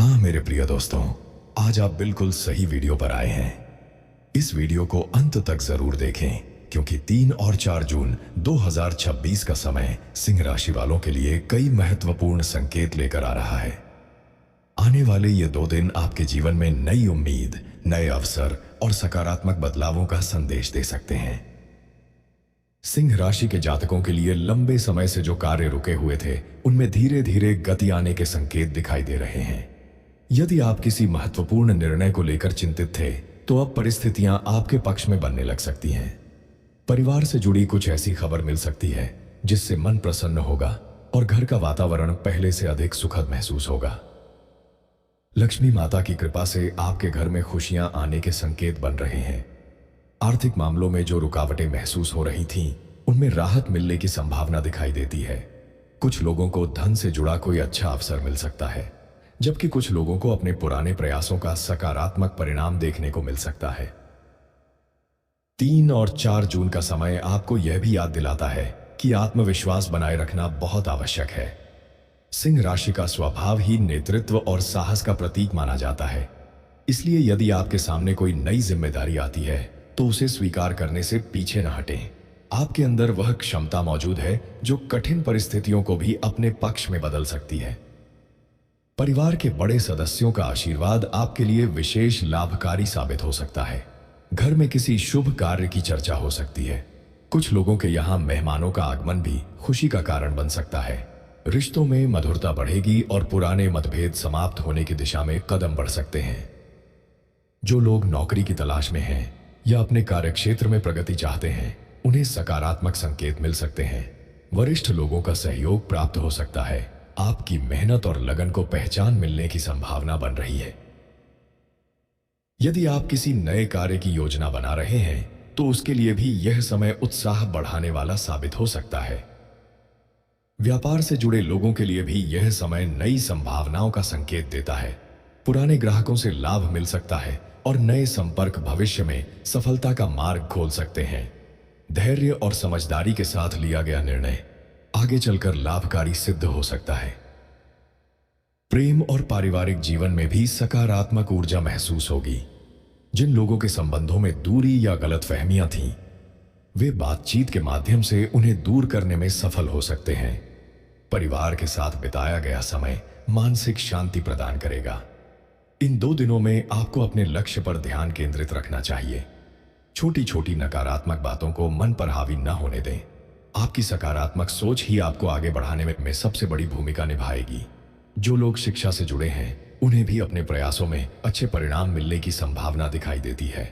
हाँ मेरे प्रिय दोस्तों, आज आप बिल्कुल सही वीडियो पर आए हैं। इस वीडियो को अंत तक जरूर देखें क्योंकि 3 और 4 जून 2026 का समय सिंह राशि वालों के लिए कई महत्वपूर्ण संकेत लेकर आ रहा है। आने वाले ये 2 दिन आपके जीवन में नई उम्मीद, नए अवसर और सकारात्मक बदलावों का संदेश दे सकते हैं। सिंह राशि के जातकों के लिए लंबे समय से जो कार्य रुके हुए थे, उनमें धीरे धीरे गति आने के संकेत दिखाई दे रहे हैं। यदि आप किसी महत्वपूर्ण निर्णय को लेकर चिंतित थे, तो अब परिस्थितियां आपके पक्ष में बनने लग सकती हैं। परिवार से जुड़ी कुछ ऐसी खबर मिल सकती है जिससे मन प्रसन्न होगा और घर का वातावरण पहले से अधिक सुखद महसूस होगा। लक्ष्मी माता की कृपा से आपके घर में खुशियां आने के संकेत बन रहे हैं। आर्थिक मामलों में जो रुकावटें महसूस हो रही थीं, उनमें राहत मिलने की संभावना दिखाई देती है। कुछ लोगों को धन से जुड़ा कोई अच्छा अवसर मिल सकता है, जबकि कुछ लोगों को अपने पुराने प्रयासों का सकारात्मक परिणाम देखने को मिल सकता है। 3 और 4 जून का समय आपको यह भी याद दिलाता है कि आत्मविश्वास बनाए रखना बहुत आवश्यक है। सिंह राशि का स्वभाव ही नेतृत्व और साहस का प्रतीक माना जाता है। इसलिए यदि आपके सामने कोई नई जिम्मेदारी आती है, तो उसे स्वीकार करने से पीछे न हटें। आपके अंदर वह क्षमता मौजूद है जो कठिन परिस्थितियों को भी अपने पक्ष में बदल सकती है। परिवार के बड़े सदस्यों का आशीर्वाद आपके लिए विशेष लाभकारी साबित हो सकता है। घर में किसी शुभ कार्य की चर्चा हो सकती है। कुछ लोगों के यहाँ मेहमानों का आगमन भी खुशी का कारण बन सकता है। रिश्तों में मधुरता बढ़ेगी और पुराने मतभेद समाप्त होने की दिशा में कदम बढ़ सकते हैं। जो लोग नौकरी की तलाश में हैं या अपने कार्यक्षेत्र में प्रगति चाहते हैं, उन्हें सकारात्मक संकेत मिल सकते हैं। वरिष्ठ लोगों का सहयोग प्राप्त हो सकता है। आपकी मेहनत और लगन को पहचान मिलने की संभावना बन रही है। यदि आप किसी नए कार्य की योजना बना रहे हैं, तो उसके लिए भी यह समय उत्साह बढ़ाने वाला साबित हो सकता है। व्यापार से जुड़े लोगों के लिए भी यह समय नई संभावनाओं का संकेत देता है। पुराने ग्राहकों से लाभ मिल सकता है और नए संपर्क भविष्य में सफलता का मार्ग खोल सकते हैं। धैर्य और समझदारी के साथ लिया गया निर्णय आगे चलकर लाभकारी सिद्ध हो सकता है। प्रेम और पारिवारिक जीवन में भी सकारात्मक ऊर्जा महसूस होगी। जिन लोगों के संबंधों में दूरी या गलतफहमियां थीं, वे बातचीत के माध्यम से उन्हें दूर करने में सफल हो सकते हैं। परिवार के साथ बिताया गया समय मानसिक शांति प्रदान करेगा। इन 2 दिनों में आपको अपने लक्ष्य पर ध्यान केंद्रित रखना चाहिए। छोटी छोटी नकारात्मक बातों को मन पर हावी न होने दें। आपकी सकारात्मक सोच ही आपको आगे बढ़ाने में सबसे बड़ी भूमिका निभाएगी। जो लोग शिक्षा से जुड़े हैं, उन्हें भी अपने प्रयासों में अच्छे परिणाम मिलने की संभावना दिखाई देती है।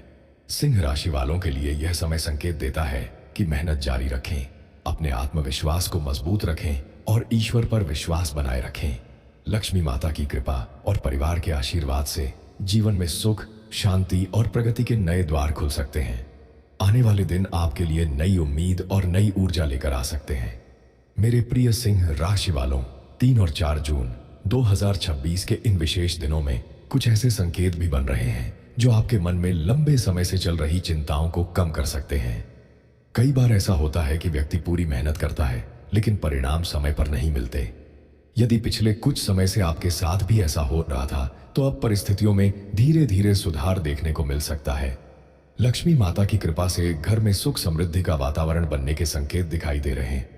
सिंह राशि वालों के लिए यह समय संकेत देता है कि मेहनत जारी रखें, अपने आत्मविश्वास को मजबूत रखें और ईश्वर पर विश्वास बनाए रखें। लक्ष्मी माता की कृपा और परिवार के आशीर्वाद से जीवन में सुख, शांति और प्रगति के नए द्वार खुल सकते हैं। आने वाले दिन आपके लिए नई उम्मीद और नई ऊर्जा लेकर आ सकते हैं। मेरे प्रिय सिंह राशि वालों, 3 और 4 जून 2026 के इन विशेष दिनों में कुछ ऐसे संकेत भी बन रहे हैं जो आपके मन में लंबे समय से चल रही चिंताओं को कम कर सकते हैं। कई बार ऐसा होता है कि व्यक्ति पूरी मेहनत करता है, लेकिन परिणाम समय पर नहीं मिलते। यदि पिछले कुछ समय से आपके साथ भी ऐसा हो रहा था, तो अब परिस्थितियों में धीरे धीरे सुधार देखने को मिल सकता है। लक्ष्मी माता की कृपा से घर में सुख समृद्धि का वातावरण बनने के संकेत दिखाई दे रहे हैं।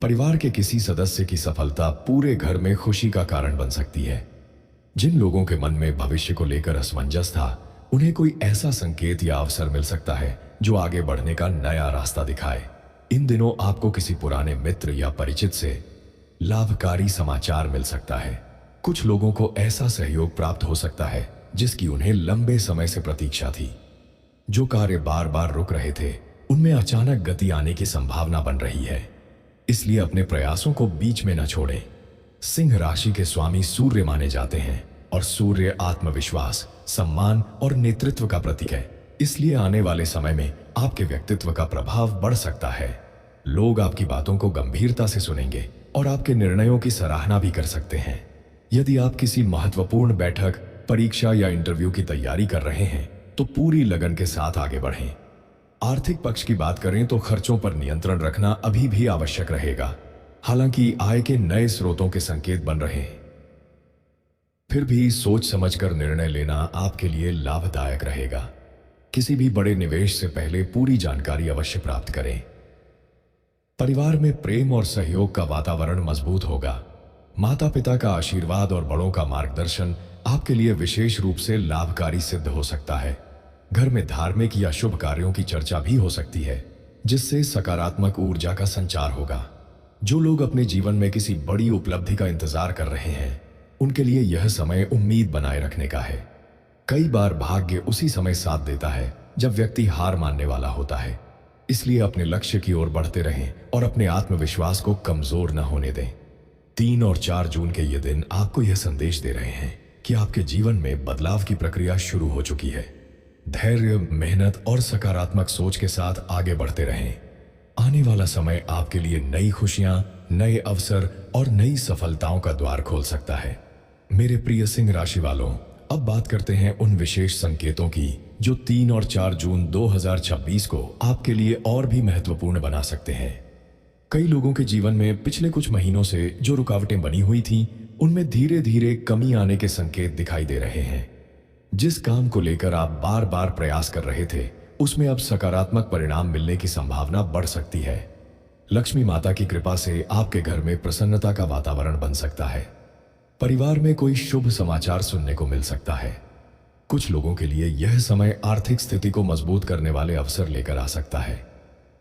परिवार के किसी सदस्य की सफलता पूरे घर में खुशी का कारण बन सकती है। जिन लोगों के मन में भविष्य को लेकर असमंजस था, उन्हें कोई ऐसा संकेत या अवसर मिल सकता है जो आगे बढ़ने का नया रास्ता दिखाए। इन दिनों आपको किसी पुराने मित्र या परिचित से लाभकारी समाचार मिल सकता है। कुछ लोगों को ऐसा सहयोग प्राप्त हो सकता है जिसकी उन्हें लंबे समय से प्रतीक्षा थी। जो कार्य बार बार रुक रहे थे, उनमें अचानक गति आने की संभावना बन रही है। इसलिए अपने प्रयासों को बीच में न छोड़ें। सिंह राशि के स्वामी सूर्य माने जाते हैं और सूर्य आत्मविश्वास, सम्मान और नेतृत्व का प्रतीक है। इसलिए आने वाले समय में आपके व्यक्तित्व का प्रभाव बढ़ सकता है। लोग आपकी बातों को गंभीरता से सुनेंगे और आपके निर्णयों की सराहना भी कर सकते हैं। यदि आप किसी महत्वपूर्ण बैठक, परीक्षा या इंटरव्यू की तैयारी कर रहे हैं, तो पूरी लगन के साथ आगे बढ़ें। आर्थिक पक्ष की बात करें तो खर्चों पर नियंत्रण रखना अभी भी आवश्यक रहेगा। हालांकि आय के नए स्रोतों के संकेत बन रहे हैं। फिर भी सोच समझकर निर्णय लेना आपके लिए लाभदायक रहेगा। किसी भी बड़े निवेश से पहले पूरी जानकारी अवश्य प्राप्त करें। परिवार में प्रेम और सहयोग का वातावरण मजबूत होगा। माता पिता का आशीर्वाद और बड़ों का मार्गदर्शन आपके लिए विशेष रूप से लाभकारी सिद्ध हो सकता है। घर में धार्मिक या शुभ कार्यों की चर्चा भी हो सकती है, जिससे सकारात्मक ऊर्जा का संचार होगा। जो लोग अपने जीवन में किसी बड़ी उपलब्धि का इंतजार कर रहे हैं, उनके लिए यह समय उम्मीद बनाए रखने का है। कई बार भाग्य उसी समय साथ देता है जब व्यक्ति हार मानने वाला होता है। इसलिए अपने लक्ष्य की ओर बढ़ते रहें और अपने आत्मविश्वास को कमजोर न होने दें। 3 और 4 जून के ये दिन आपको यह संदेश दे रहे हैं कि आपके जीवन में बदलाव की प्रक्रिया शुरू हो चुकी है। धैर्य, मेहनत और सकारात्मक सोच के साथ आगे बढ़ते रहें। आने वाला समय आपके लिए नई खुशियां, नए अवसर और नई सफलताओं का द्वार खोल सकता है। मेरे प्रिय सिंह राशि वालों, अब बात करते हैं उन विशेष संकेतों की जो 3 और 4 जून 2026 को आपके लिए और भी महत्वपूर्ण बना सकते हैं। कई लोगों के जीवन में पिछले कुछ महीनों से जो रुकावटें बनी हुई थीं, उनमें धीरे धीरे कमी आने के संकेत दिखाई दे रहे हैं। जिस काम को लेकर आप बार बार प्रयास कर रहे थे, उसमें अब सकारात्मक परिणाम मिलने की संभावना बढ़ सकती है। लक्ष्मी माता की कृपा से आपके घर में प्रसन्नता का वातावरण बन सकता है। परिवार में कोई शुभ समाचार सुनने को मिल सकता है। कुछ लोगों के लिए यह समय आर्थिक स्थिति को मजबूत करने वाले अवसर लेकर आ सकता है।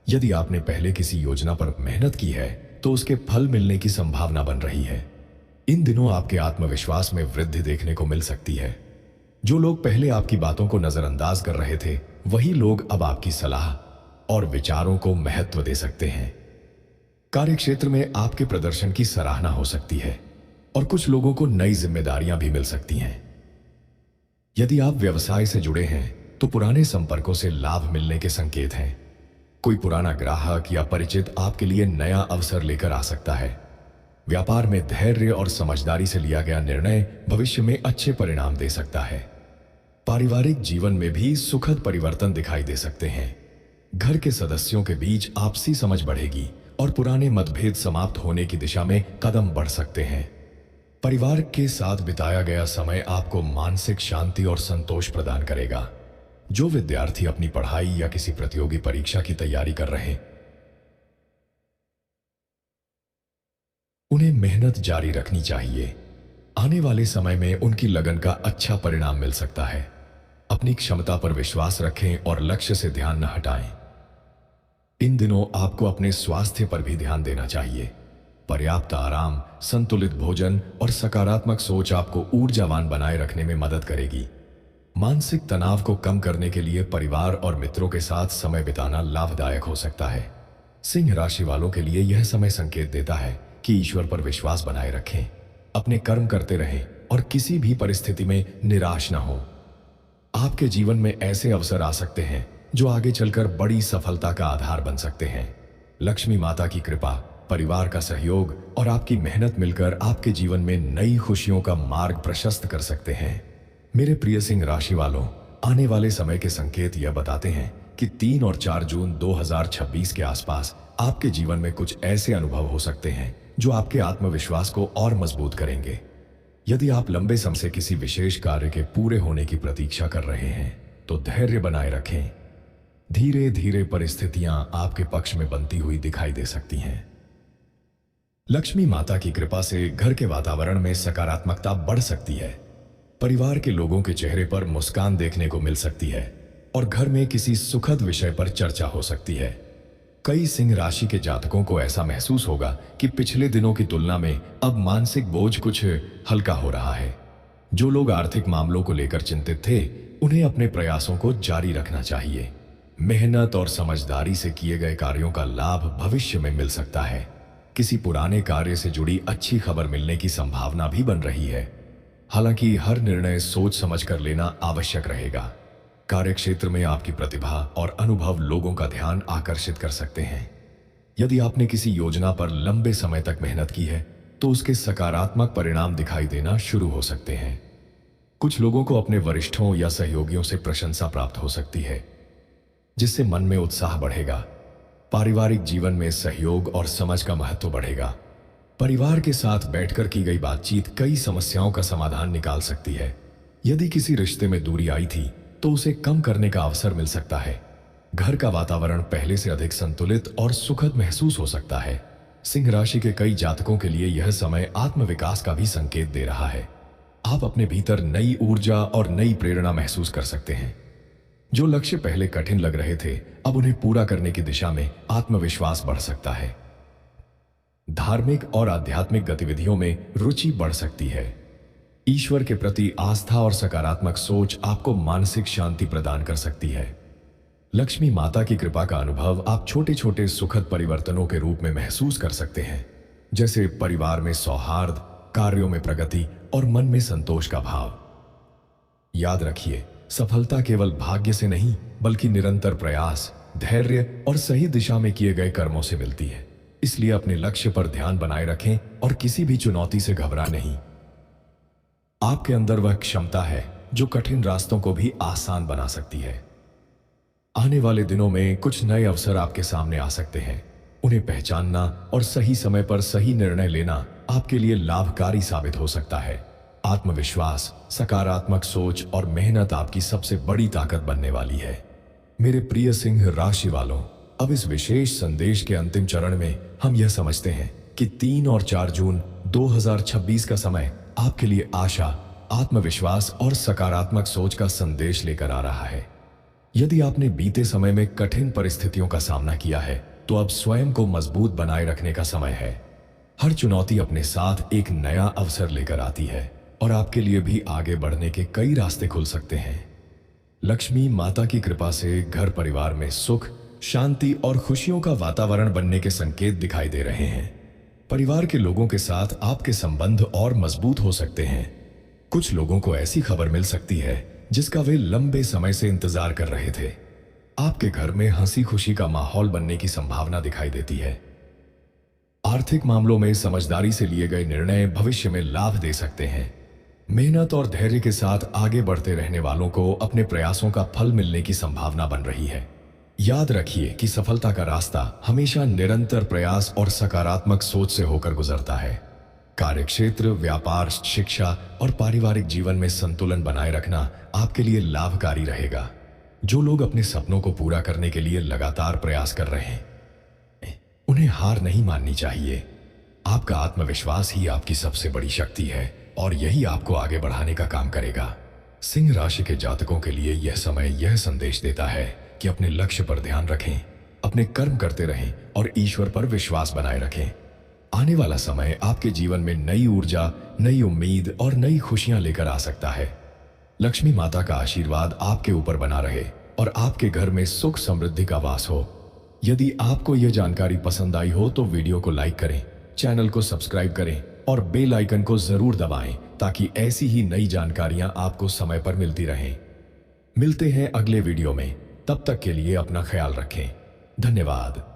यदि आपने पहले किसी योजना पर मेहनत की है, तो उसके फल मिलने की संभावना बन रही है। इन दिनों आपके आत्मविश्वास में वृद्धि देखने को मिल सकती है। जो लोग पहले आपकी बातों को नजरअंदाज कर रहे थे, वही लोग अब आपकी सलाह और विचारों को महत्व दे सकते हैं। कार्यक्षेत्र में आपके प्रदर्शन की सराहना हो सकती है और कुछ लोगों को नई जिम्मेदारियां भी मिल सकती हैं। यदि आप व्यवसाय से जुड़े हैं, तो पुराने संपर्कों से लाभ मिलने के संकेत हैं। कोई पुराना ग्राहक या परिचित आपके लिए नया अवसर लेकर आ सकता है। व्यापार में धैर्य और समझदारी से लिया गया निर्णय भविष्य में अच्छे परिणाम दे सकता है। पारिवारिक जीवन में भी सुखद परिवर्तन दिखाई दे सकते हैं। घर के सदस्यों के बीच आपसी समझ बढ़ेगी और पुराने मतभेद समाप्त होने की दिशा में कदम बढ़ सकते हैं। परिवार के साथ बिताया गया समय आपको मानसिक शांति और संतोष प्रदान करेगा। जो विद्यार्थी अपनी पढ़ाई या किसी प्रतियोगी परीक्षा की तैयारी कर रहे हैं, उन्हें मेहनत जारी रखनी चाहिए। आने वाले समय में उनकी लगन का अच्छा परिणाम मिल सकता है। अपनी क्षमता पर विश्वास रखें और लक्ष्य से ध्यान न हटाएं। इन दिनों आपको अपने स्वास्थ्य पर भी ध्यान देना चाहिए। पर्याप्त आराम, संतुलित भोजन और सकारात्मक सोच आपको ऊर्जावान बनाए रखने में मदद करेगी। मानसिक तनाव को कम करने के लिए परिवार और मित्रों के साथ समय बिताना लाभदायक हो सकता है। सिंह राशि वालों के लिए यह समय संकेत देता है कि ईश्वर पर विश्वास बनाए रखें, अपने कर्म करते रहें और किसी भी परिस्थिति में निराश न हो। आपके जीवन में ऐसे अवसर आ सकते हैं जो आगे चलकर बड़ी सफलता का आधार बन सकते हैं। लक्ष्मी माता की कृपा, परिवार का सहयोग और आपकी मेहनत मिलकर आपके जीवन में नई खुशियों का मार्ग प्रशस्त कर सकते हैं। मेरे प्रिय सिंह राशि वालों, आने वाले समय के संकेत यह बताते हैं कि 3 और 4 जून 2026 के आसपास आपके जीवन में कुछ ऐसे अनुभव हो सकते हैं जो आपके आत्मविश्वास को और मजबूत करेंगे। यदि आप लंबे समय से किसी विशेष कार्य के पूरे होने की प्रतीक्षा कर रहे हैं, तो धैर्य बनाए रखें। धीरे धीरे परिस्थितियां आपके पक्ष में बनती हुई दिखाई दे सकती हैं। लक्ष्मी माता की कृपा से घर के वातावरण में सकारात्मकता बढ़ सकती है। परिवार के लोगों के चेहरे पर मुस्कान देखने को मिल सकती है और घर में किसी सुखद विषय पर चर्चा हो सकती है। कई सिंह राशि के जातकों को ऐसा महसूस होगा कि पिछले दिनों की तुलना में अब मानसिक बोझ कुछ हल्का हो रहा है। जो लोग आर्थिक मामलों को लेकर चिंतित थे, उन्हें अपने प्रयासों को जारी रखना चाहिए। मेहनत और समझदारी से किए गए कार्यों का लाभ भविष्य में मिल सकता है। किसी पुराने कार्य से जुड़ी अच्छी खबर मिलने की संभावना भी बन रही है। हालांकि हर निर्णय सोच समझकर लेना आवश्यक रहेगा। कार्यक्षेत्र में आपकी प्रतिभा और अनुभव लोगों का ध्यान आकर्षित कर सकते हैं। यदि आपने किसी योजना पर लंबे समय तक मेहनत की है, तो उसके सकारात्मक परिणाम दिखाई देना शुरू हो सकते हैं। कुछ लोगों को अपने वरिष्ठों या सहयोगियों से प्रशंसा प्राप्त हो सकती है, जिससे मन में उत्साह बढ़ेगा। पारिवारिक जीवन में सहयोग और समझ का महत्व बढ़ेगा। परिवार के साथ बैठकर की गई बातचीत कई समस्याओं का समाधान निकाल सकती है। यदि किसी रिश्ते में दूरी आई थी तो उसे कम करने का अवसर मिल सकता है। घर का वातावरण पहले से अधिक संतुलित और सुखद महसूस हो सकता है। सिंह राशि के कई जातकों के लिए यह समय आत्मविकास का भी संकेत दे रहा है। आप अपने भीतर नई ऊर्जा और नई प्रेरणा महसूस कर सकते हैं। जो लक्ष्य पहले कठिन लग रहे थे, अब उन्हें पूरा करने की दिशा में आत्मविश्वास बढ़ सकता है। धार्मिक और आध्यात्मिक गतिविधियों में रुचि बढ़ सकती है। ईश्वर के प्रति आस्था और सकारात्मक सोच आपको मानसिक शांति प्रदान कर सकती है। लक्ष्मी माता की कृपा का अनुभव आप छोटे छोटे सुखद परिवर्तनों के रूप में महसूस कर सकते हैं, जैसे परिवार में सौहार्द, कार्यों में प्रगति और मन में संतोष का भाव। याद रखिए, सफलता केवल भाग्य से नहीं बल्कि निरंतर प्रयास, धैर्य और सही दिशा में किए गए कर्मों से मिलती है। इसलिए अपने लक्ष्य पर ध्यान बनाए रखें और किसी भी चुनौती से घबरा नहीं। आपके अंदर वह क्षमता है जो कठिन रास्तों को भी आसान बना सकती है। आने वाले दिनों में कुछ नए अवसर आपके सामने आ सकते हैं। उन्हें पहचानना और सही समय पर सही निर्णय लेना आपके लिए लाभकारी साबित हो सकता है। आत्मविश्वास, सकारात्मक सोच और मेहनत आपकी सबसे बड़ी ताकत बनने वाली है। मेरे प्रिय सिंह राशि वालों, अब इस विशेष संदेश के अंतिम चरण में हम यह समझते हैं कि 3 और 4 जून 2026 का समय आपके लिए आशा, आत्मविश्वास और सकारात्मक सोच का संदेश लेकर आ रहा है। यदि आपने बीते समय में कठिन परिस्थितियों का सामना किया है, तो अब स्वयं को मजबूत बनाए रखने का समय है। हर चुनौती अपने साथ एक नया अवसर लेकर आती है और आपके लिए भी आगे बढ़ने के कई रास्ते खुल सकते हैं। लक्ष्मी माता की कृपा से घर परिवार में सुख, शांति और खुशियों का वातावरण बनने के संकेत दिखाई दे रहे हैं। परिवार के लोगों के साथ आपके संबंध और मजबूत हो सकते हैं। कुछ लोगों को ऐसी खबर मिल सकती है जिसका वे लंबे समय से इंतजार कर रहे थे। आपके घर में हंसी खुशी का माहौल बनने की संभावना दिखाई देती है। आर्थिक मामलों में समझदारी से लिए गए निर्णय भविष्य में लाभ दे सकते हैं। मेहनत और धैर्य के साथ आगे बढ़ते रहने वालों को अपने प्रयासों का फल मिलने की संभावना बन रही है। याद रखिए कि सफलता का रास्ता हमेशा निरंतर प्रयास और सकारात्मक सोच से होकर गुजरता है। कार्यक्षेत्र, व्यापार, शिक्षा और पारिवारिक जीवन में संतुलन बनाए रखना आपके लिए लाभकारी रहेगा। जो लोग अपने सपनों को पूरा करने के लिए लगातार प्रयास कर रहे हैं, उन्हें हार नहीं माननी चाहिए। आपका आत्मविश्वास ही आपकी सबसे बड़ी शक्ति है और यही आपको आगे बढ़ाने का काम करेगा। सिंह राशि के जातकों के लिए यह समय यह संदेश देता है कि अपने लक्ष्य पर ध्यान रखें, अपने कर्म करते रहें और ईश्वर पर विश्वास बनाए रखें। आने वाला समय आपके जीवन में नई ऊर्जा, नई उम्मीद और नई खुशियां लेकर आ सकता है। लक्ष्मी माता का आशीर्वाद आपके ऊपर बना रहे और आपके घर में सुख समृद्धि का वास हो। यदि आपको यह जानकारी पसंद आई हो तो वीडियो को लाइक करें, चैनल को सब्सक्राइब करें और बेल आइकन को जरूर दबाएं ताकि ऐसी ही नई जानकारियां आपको समय पर मिलती रहें। मिलते हैं अगले वीडियो में। तब तक के लिए अपना ख्याल रखें। धन्यवाद।